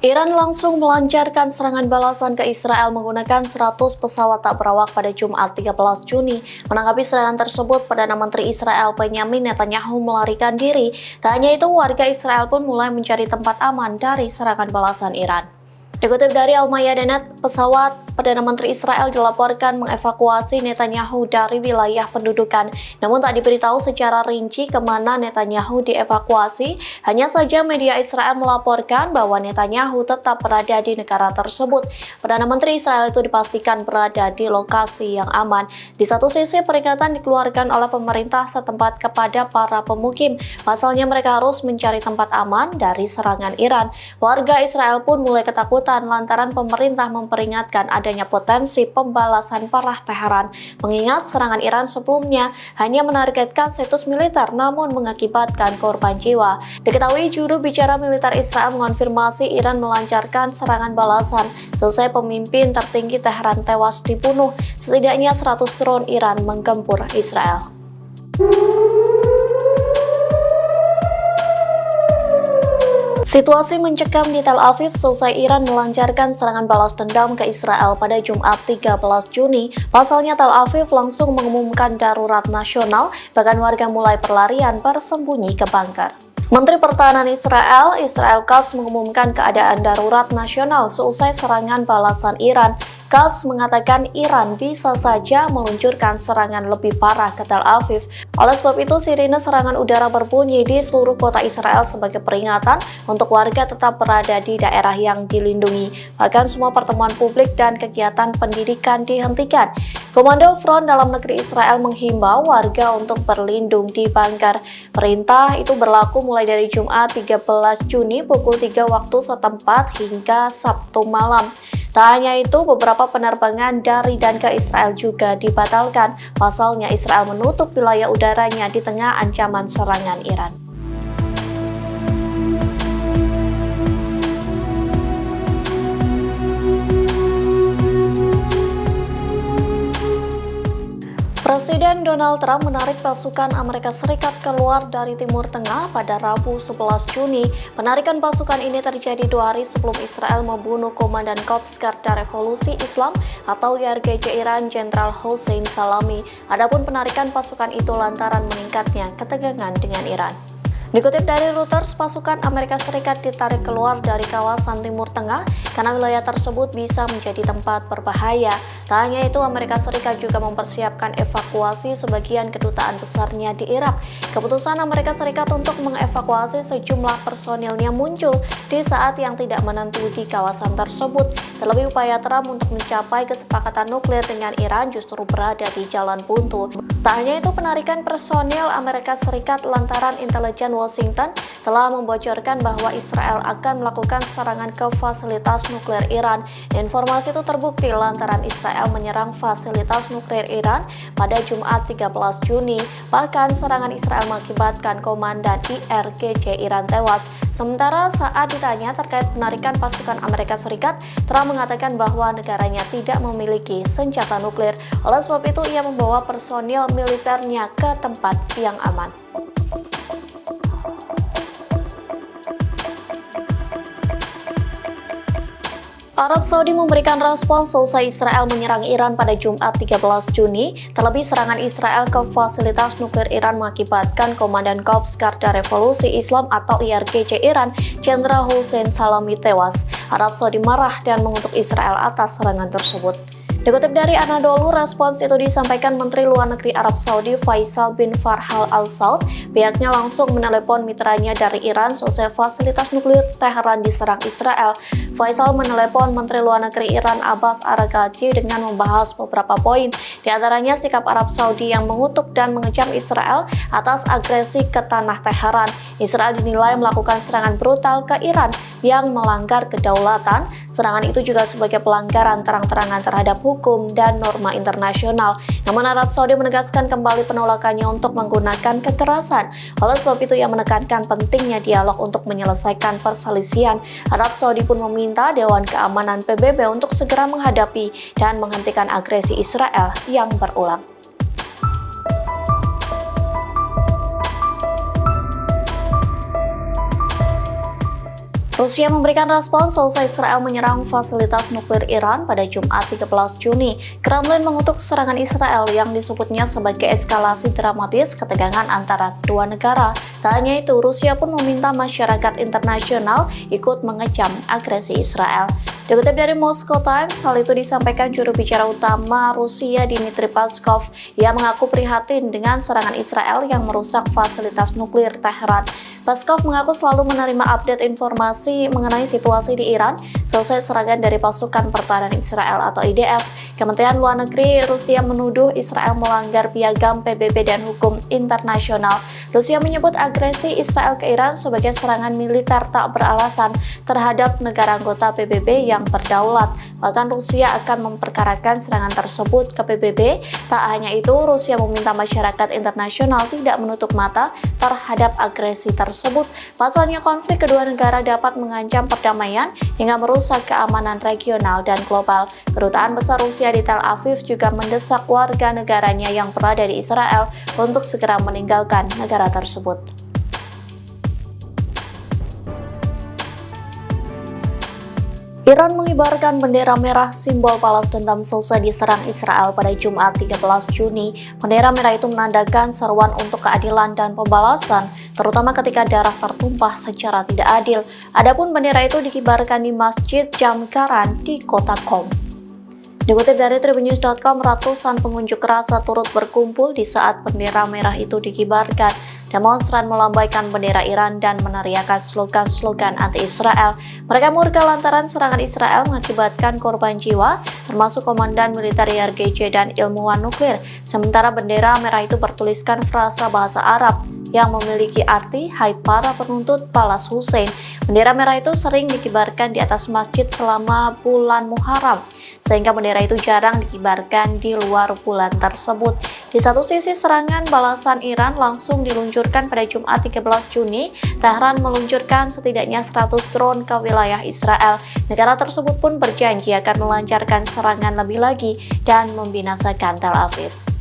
Iran langsung melancarkan serangan balasan ke Israel menggunakan 100 pesawat tak berawak pada Jumat 13 Juni. Menanggapi serangan tersebut, Perdana Menteri Israel Benjamin Netanyahu melarikan diri. Tak hanya itu, warga Israel pun mulai mencari tempat aman dari serangan balasan Iran. Dikutip dari Al-Mayadinat, pesawat Perdana Menteri Israel dilaporkan mengevakuasi Netanyahu dari wilayah pendudukan. Namun tak diberitahu secara rinci kemana Netanyahu dievakuasi. Hanya saja media Israel melaporkan bahwa Netanyahu tetap berada di negara tersebut. Perdana Menteri Israel itu dipastikan berada di lokasi yang aman. Di satu sisi, peringatan dikeluarkan oleh pemerintah setempat kepada para pemukim. Pasalnya mereka harus mencari tempat aman dari serangan Iran. Warga Israel pun mulai ketakutan lantaran pemerintah memperingatkan adanya potensi pembalasan parah Teheran, mengingat serangan Iran sebelumnya hanya menargetkan situs militer namun mengakibatkan korban jiwa. Diketahui juru bicara militer Israel mengonfirmasi Iran melancarkan serangan balasan selesai pemimpin tertinggi Teheran tewas dibunuh. Setidaknya 100 drone Iran menggempur Israel. Situasi mencekam di Tel Aviv selesai Iran melancarkan serangan balas dendam ke Israel pada Jumat 13 Juni. Pasalnya Tel Aviv langsung mengumumkan darurat nasional, bahkan warga mulai berlarian bersembunyi ke bunker. Menteri Pertahanan Israel Katz mengumumkan keadaan darurat nasional seusai serangan balasan Iran. Katz mengatakan Iran bisa saja meluncurkan serangan lebih parah ke Tel Aviv. Oleh sebab itu, sirine serangan udara berbunyi di seluruh kota Israel sebagai peringatan untuk warga tetap berada di daerah yang dilindungi. Bahkan semua pertemuan publik dan kegiatan pendidikan dihentikan. Komando Front Dalam Negeri Israel menghimbau warga untuk berlindung di bunker. Perintah itu berlaku mulai dari Jumat 13 Juni pukul 3 waktu setempat hingga Sabtu malam. Tak hanya itu, beberapa penerbangan dari dan ke Israel juga dibatalkan. Pasalnya Israel menutup wilayah udaranya di tengah ancaman serangan Iran. Presiden Donald Trump menarik pasukan Amerika Serikat keluar dari Timur Tengah pada Rabu 11 Juni. Penarikan pasukan ini terjadi 2 hari sebelum Israel membunuh Komandan Korps Garda Revolusi Islam atau YRGC Iran, Jenderal Hossein Salami. Adapun penarikan pasukan itu lantaran meningkatnya ketegangan dengan Iran. Dikutip dari Reuters, pasukan Amerika Serikat ditarik keluar dari kawasan Timur Tengah karena wilayah tersebut bisa menjadi tempat berbahaya. Tak hanya itu, Amerika Serikat juga mempersiapkan evakuasi sebagian kedutaan besarnya di Irak. Keputusan Amerika Serikat untuk mengevakuasi sejumlah personilnya muncul di saat yang tidak menentu di kawasan tersebut. Terlebih upaya Trump untuk mencapai kesepakatan nuklir dengan Iran justru berada di jalan buntu. Tak hanya itu, penarikan personil Amerika Serikat lantaran intelijen Washington telah membocorkan bahwa Israel akan melakukan serangan ke fasilitas nuklir Iran. Informasi itu terbukti lantaran Israel menyerang fasilitas nuklir Iran pada Jumat 13 Juni. Bahkan serangan Israel mengakibatkan komandan IRGC Iran tewas. Sementara saat ditanya terkait penarikan pasukan Amerika Serikat, Trump mengatakan bahwa negaranya tidak memiliki senjata nuklir. Oleh sebab itu, ia membawa personil militernya ke tempat yang aman. Arab Saudi memberikan respons selesai Israel menyerang Iran pada Jumat 13 Juni. Terlebih serangan Israel ke fasilitas nuklir Iran mengakibatkan Komandan Korps Garda Revolusi Islam atau IRGC Iran, Jenderal Hossein Salami tewas. Arab Saudi marah dan mengutuk Israel atas serangan tersebut. Dikutip dari Anadolu, respons itu disampaikan Menteri Luar Negeri Arab Saudi Faisal bin Farhal Al Saud. Pihaknya langsung menelepon mitranya dari Iran selesai fasilitas nuklir Teheran diserang Israel. Faisal menelepon Menteri Luar Negeri Iran Abbas Araghchi dengan membahas beberapa poin, di antaranya sikap Arab Saudi yang mengutuk dan mengecam Israel atas agresi ke tanah Teheran. Israel dinilai melakukan serangan brutal ke Iran yang melanggar kedaulatan. Serangan itu juga sebagai pelanggaran terang-terangan terhadap hukum dan norma internasional. Namun Arab Saudi menegaskan kembali penolakannya untuk menggunakan kekerasan. Oleh sebab itu, ia menekankan pentingnya dialog untuk menyelesaikan perselisihan. Arab Saudi pun meminta Dewan Keamanan PBB untuk segera menghadapi dan menghentikan agresi Israel yang berulang. Rusia memberikan respons seusai Israel menyerang fasilitas nuklir Iran pada Jumat 13 Juni. Kremlin mengutuk serangan Israel yang disebutnya sebagai eskalasi dramatis ketegangan antara kedua negara. Tak hanya itu, Rusia pun meminta masyarakat internasional ikut mengecam agresi Israel. Dikutip dari Moscow Times, hal itu disampaikan juru bicara utama Rusia Dmitry Peskov. Ia mengaku prihatin dengan serangan Israel yang merusak fasilitas nuklir Teheran. Peskov mengaku selalu menerima update informasi mengenai situasi di Iran seusai serangan dari pasukan pertahanan Israel atau IDF. Kementerian Luar Negeri Rusia menuduh Israel melanggar piagam PBB dan hukum internasional. Rusia menyebut agresi Israel ke Iran sebagai serangan militer tak beralasan terhadap negara anggota PBB yang berdaulat. Bahkan Rusia akan memperkarakan serangan tersebut ke PBB. Tak hanya itu, Rusia meminta masyarakat internasional tidak menutup mata terhadap agresi tersebut. Pasalnya, konflik kedua negara dapat mengancam perdamaian hingga merusak keamanan regional dan global. Kedutaan Besar Rusia di Tel Aviv juga mendesak warga negaranya yang berada di Israel untuk segera meninggalkan negara tersebut. Iran mengibarkan bendera merah simbol balas dendam seusai diserang Israel pada Jumat 13 Juni. Bendera merah itu menandakan seruan untuk keadilan dan pembalasan, terutama ketika darah tertumpah secara tidak adil. Adapun bendera itu dikibarkan di Masjid Jamkaran di kota Qom. Dikutip dari Tribunnews.com, ratusan pengunjuk rasa turut berkumpul di saat bendera merah itu dikibarkan. Demonstran melambaikan bendera Iran dan meneriakkan slogan-slogan anti-Israel. Mereka murka lantaran serangan Israel mengakibatkan korban jiwa, termasuk komandan militer IRGC dan ilmuwan nuklir. Sementara bendera merah itu bertuliskan frasa bahasa Arab yang memiliki arti "Hai para penuntut balas Hussein". Bendera merah itu sering dikibarkan di atas masjid selama bulan Muharram, sehingga bendera itu jarang dikibarkan di luar bulan tersebut. Di satu sisi, serangan balasan Iran langsung diluncurkan pada Jumat 13 Juni. Tehran meluncurkan setidaknya 100 drone ke wilayah Israel. Negara tersebut pun berjanji akan melancarkan serangan lebih lagi dan membinasakan Tel Aviv.